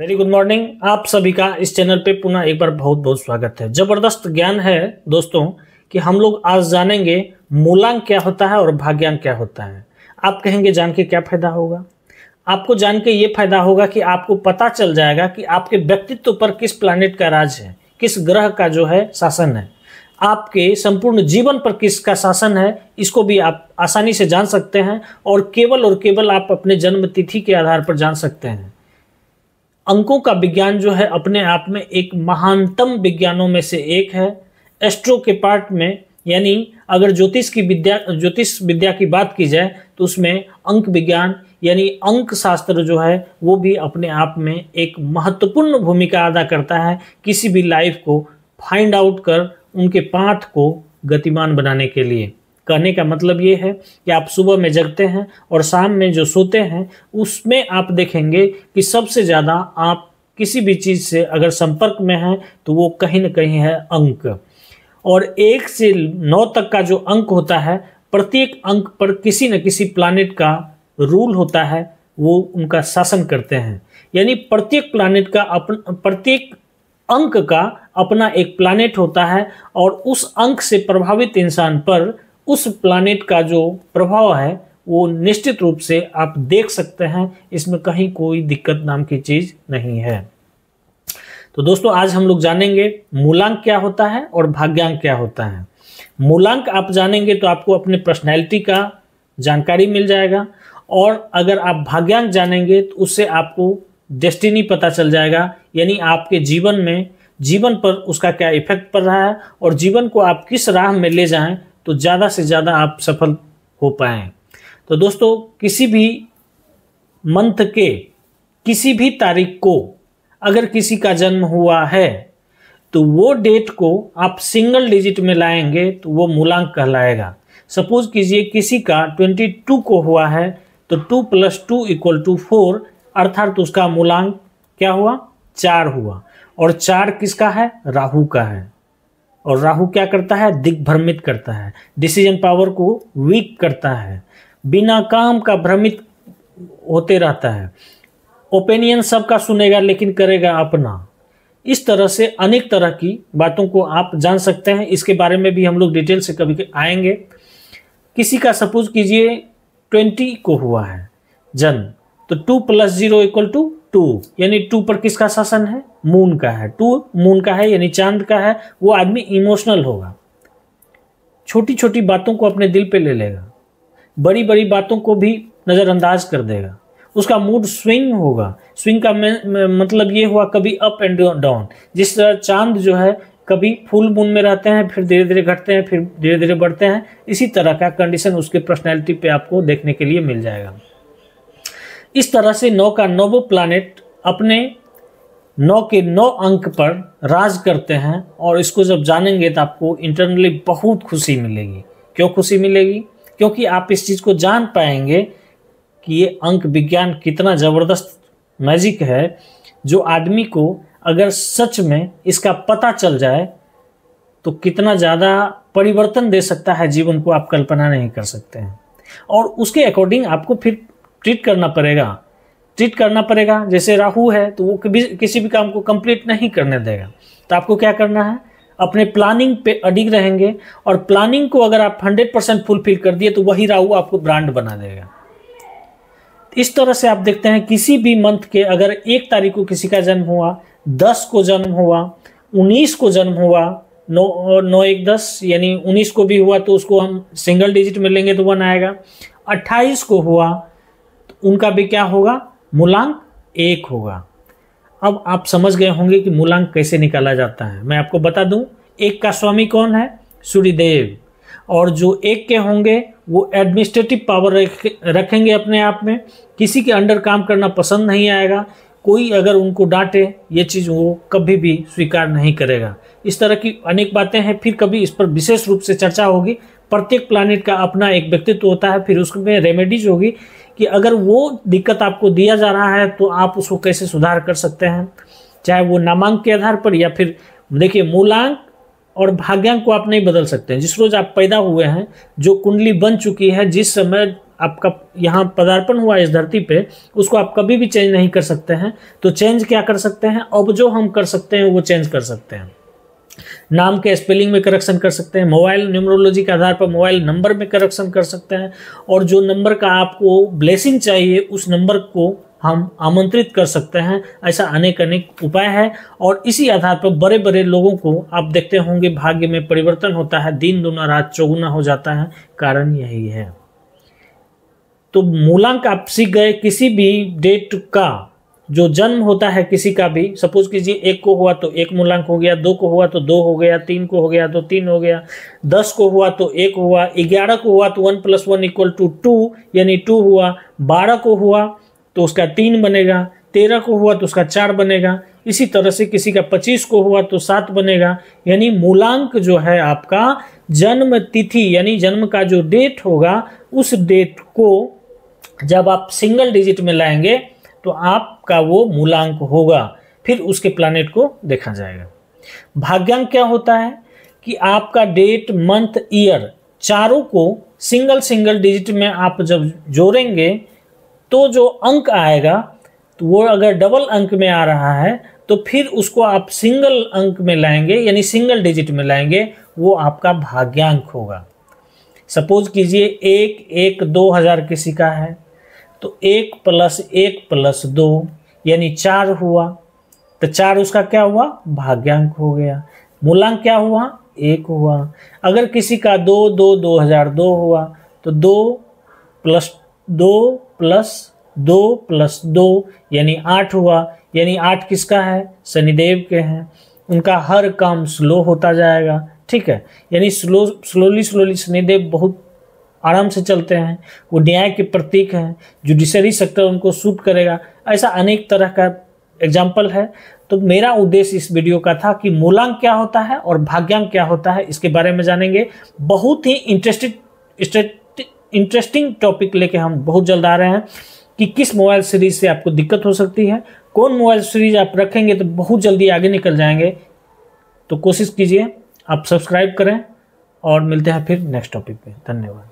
Very good morning. आप सभी का इस चैनल पे पुनः एक बार बहुत बहुत स्वागत है। जबरदस्त ज्ञान है दोस्तों कि हम लोग आज जानेंगे मूलांक क्या होता है और भाग्यांक क्या होता है। आप कहेंगे जान के क्या फायदा होगा? आपको जान के ये फायदा होगा कि आपको पता चल जाएगा कि आपके व्यक्तित्व पर किस प्लैनेट का राज है, किस ग्रह का जो है शासन है, आपके संपूर्ण जीवन पर किसका शासन है, इसको भी आप आसानी से जान सकते हैं और केवल आप अपने जन्म तिथि के आधार पर जान सकते हैं। अंकों का विज्ञान जो है अपने आप में एक महानतम विज्ञानों में से एक है। एस्ट्रो के पार्ट में यानी अगर ज्योतिष विद्या की बात की जाए तो उसमें अंक विज्ञान यानी अंक शास्त्र जो है वो भी अपने आप में एक महत्वपूर्ण भूमिका अदा करता है किसी भी लाइफ को फाइंड आउट कर उनके पाथ को गतिमान बनाने के लिए। कहने का मतलब ये है कि आप सुबह में जगते हैं और शाम में जो सोते हैं उसमें आप देखेंगे कि सबसे ज़्यादा आप किसी भी चीज़ से अगर संपर्क में हैं तो वो कहीं ना कहीं है अंक। और 1 से 9 तक का जो अंक होता है, प्रत्येक अंक पर किसी न किसी प्लैनेट का रूल होता है, वो उनका शासन करते हैं। यानी प्रत्येक प्लैनेट का प्रत्येक अंक का अपना एक प्लैनेट होता है और उस अंक से प्रभावित इंसान पर उस प्लैनेट का जो प्रभाव है वो निश्चित रूप से आप देख सकते हैं। इसमें कहीं कोई दिक्कत नाम की चीज नहीं है। तो दोस्तों आज हम लोग जानेंगे मूलांक क्या होता है और भाग्यांक क्या होता है। मूलांक आप जानेंगे तो आपको अपने पर्सनैलिटी का जानकारी मिल जाएगा और अगर आप भाग्यांक जानेंगे तो उससे आपको डेस्टिनी पता चल जाएगा, यानी आपके जीवन पर उसका क्या इफेक्ट पड़ रहा है और जीवन को आप किस राह में ले जाएं तो ज़्यादा से ज़्यादा आप सफल हो पाएं। तो दोस्तों किसी भी मंथ के किसी भी तारीख को अगर किसी का जन्म हुआ है तो वो डेट को आप सिंगल डिजिट में लाएंगे तो वो मूलांक कहलाएगा। सपोज कीजिए किसी का 22 को हुआ है तो 2 + 2 = 4, अर्थात उसका मूलांक क्या हुआ? 4 हुआ। और 4 किसका है? राहु का है। और राहु क्या करता है? दिग्भ्रमित करता है, डिसीजन पावर को वीक करता है, बिना काम का भ्रमित होते रहता है, ओपिनियन सबका सुनेगा लेकिन करेगा अपना। इस तरह से अनेक तरह की बातों को आप जान सकते हैं। इसके बारे में भी हम लोग डिटेल से कभी आएंगे। किसी का सपोज कीजिए 20 को हुआ है जन्म तो 2 + 0 = 2, यानी 2 पर किसका शासन है? मून का है। 2 मून का है यानी चांद का है। वो आदमी इमोशनल होगा, छोटी छोटी बातों को अपने दिल पे ले लेगा, बड़ी बड़ी बातों को भी नज़रअंदाज कर देगा, उसका मूड स्विंग होगा। स्विंग का मतलब ये हुआ कभी अप एंड डाउन। जिस तरह चांद जो है कभी फुल मून में रहते हैं, फिर धीरे धीरे घटते हैं, फिर धीरे धीरे बढ़ते हैं, इसी तरह का कंडीशन उसके पर्सनैलिटी पे आपको देखने के लिए मिल जाएगा। इस तरह से 9 का 9वां प्लैनेट अपने 9 के 9 अंक पर राज करते हैं और इसको जब जानेंगे तो आपको इंटरनली बहुत खुशी मिलेगी। क्यों खुशी मिलेगी? क्योंकि आप इस चीज़ को जान पाएंगे कि ये अंक विज्ञान कितना ज़बरदस्त मैजिक है, जो आदमी को अगर सच में इसका पता चल जाए तो कितना ज़्यादा परिवर्तन दे सकता है जीवन को, आप कल्पना नहीं कर सकते हैं। और उसके अकॉर्डिंग आपको फिर ट्रीट करना पड़ेगा। जैसे राहु है तो वो किसी भी काम को कंप्लीट नहीं करने देगा, तो आपको क्या करना है? अपने प्लानिंग पे अडिग रहेंगे और प्लानिंग को अगर आप 100% फुलफिल कर दिए तो वही राहु आपको ब्रांड बना देगा। इस तरह से आप देखते हैं किसी भी मंथ के अगर 1 तारीख को किसी का जन्म हुआ, 10 को जन्म हुआ, 19 को जन्म हुआ, 9 1 10 यानी 19 को भी हुआ तो उसको हम सिंगल डिजिट में लेंगे तो 1 आएगा। 28 को हुआ तो उनका भी क्या होगा? मूलांक 1 होगा। अब आप समझ गए होंगे कि मूलांक कैसे निकाला जाता है। मैं आपको बता दूं, 1 का स्वामी कौन है? सूर्यदेव। और जो 1 के होंगे वो एडमिनिस्ट्रेटिव पावर रखेंगे अपने आप में, किसी के अंडर काम करना पसंद नहीं आएगा, कोई अगर उनको डांटे ये चीज़ वो कभी भी स्वीकार नहीं करेगा। इस तरह की अनेक बातें हैं, फिर कभी इस पर विशेष रूप से चर्चा होगी। प्रत्येक प्लैनेट का अपना एक व्यक्तित्व होता है, फिर उसमें रेमेडीज होगी कि अगर वो दिक्कत आपको दिया जा रहा है तो आप उसको कैसे सुधार कर सकते हैं, चाहे वो नामांक के आधार पर या फिर देखिए मूलांक और भाग्यांक को आप नहीं बदल सकते हैं। जिस रोज आप पैदा हुए हैं, जो कुंडली बन चुकी है, जिस समय आपका यहाँ पदार्पण हुआ इस धरती पे, उसको आप कभी भी चेंज नहीं कर सकते हैं। तो चेंज क्या कर सकते हैं, अब जो हम कर सकते हैं वो चेंज कर सकते हैं। नाम के स्पेलिंग में करेक्शन कर सकते हैं, मोबाइल न्यूमरोलॉजी के आधार पर मोबाइल नंबर में करेक्शन कर सकते हैं, और जो नंबर का आपको ब्लेसिंग चाहिए उस नंबर को हम आमंत्रित कर सकते हैं। ऐसा अनेक अनेक उपाय है, और इसी आधार पर बड़े बड़े लोगों को आप देखते होंगे भाग्य में परिवर्तन होता है, दिन दुना रात चौगुना हो जाता है। कारण यही है। तो मूलांक आप सीख गए। किसी भी डेट का जो जन्म होता है किसी का भी, सपोज कीजिए 1 को हुआ तो 1 मूलांक हो गया, 2 को हुआ तो 2 हो गया, 3 को हो गया तो 3 हो गया, 10 को हुआ तो 1 हुआ, 11 को हुआ तो 1 + 1 = 2 यानी 2 हुआ, 12 को हुआ तो उसका 3 बनेगा, 13 को हुआ तो उसका 4 बनेगा। इसी तरह से किसी का 25 को हुआ तो 7 बनेगा। यानी मूलांक जो है आपका जन्म तिथि यानी जन्म का जो डेट होगा उस डेट को जब आप सिंगल डिजिट में लाएंगे तो आपका वो मूलांक होगा, फिर उसके प्लैनेट को देखा जाएगा। भाग्यांक क्या होता है कि आपका डेट मंथ ईयर चारों को सिंगल डिजिट में आप जब जोड़ेंगे तो जो अंक आएगा तो वो अगर डबल अंक में आ रहा है तो फिर उसको आप सिंगल अंक में लाएंगे यानी सिंगल डिजिट में लाएंगे, वो आपका भाग्यांक होगा। सपोज कीजिए 1-1-2000 किसी का है तो 1 + 1 + 2 यानी 4 हुआ, तो 4 उसका क्या हुआ, भाग्यांक हो गया। मूलांक क्या हुआ, 1 हुआ। अगर किसी का 2-2-2002 हुआ तो 2 + 2 + 2 + 2 यानी 8 हुआ। यानी 8 किसका है, शनिदेव के हैं। उनका हर काम स्लो होता जाएगा, ठीक है। यानी स्लोली शनिदेव बहुत आराम से चलते हैं, वो न्याय के प्रतीक हैं, जुडिशरी सेक्टर उनको सूट करेगा। ऐसा अनेक तरह का एग्जाम्पल है। तो मेरा उद्देश्य इस वीडियो का था कि मूलांक क्या होता है और भाग्यांक क्या होता है, इसके बारे में जानेंगे। बहुत ही इंटरेस्टिंग टॉपिक लेके हम बहुत जल्द आ रहे हैं कि किस मोबाइल सीरीज से आपको दिक्कत हो सकती है, कौन मोबाइल सीरीज आप रखेंगे तो बहुत जल्दी आगे निकल जाएंगे। तो कोशिश कीजिए आप सब्सक्राइब करें, और मिलते हैं फिर नेक्स्ट टॉपिक पे। धन्यवाद।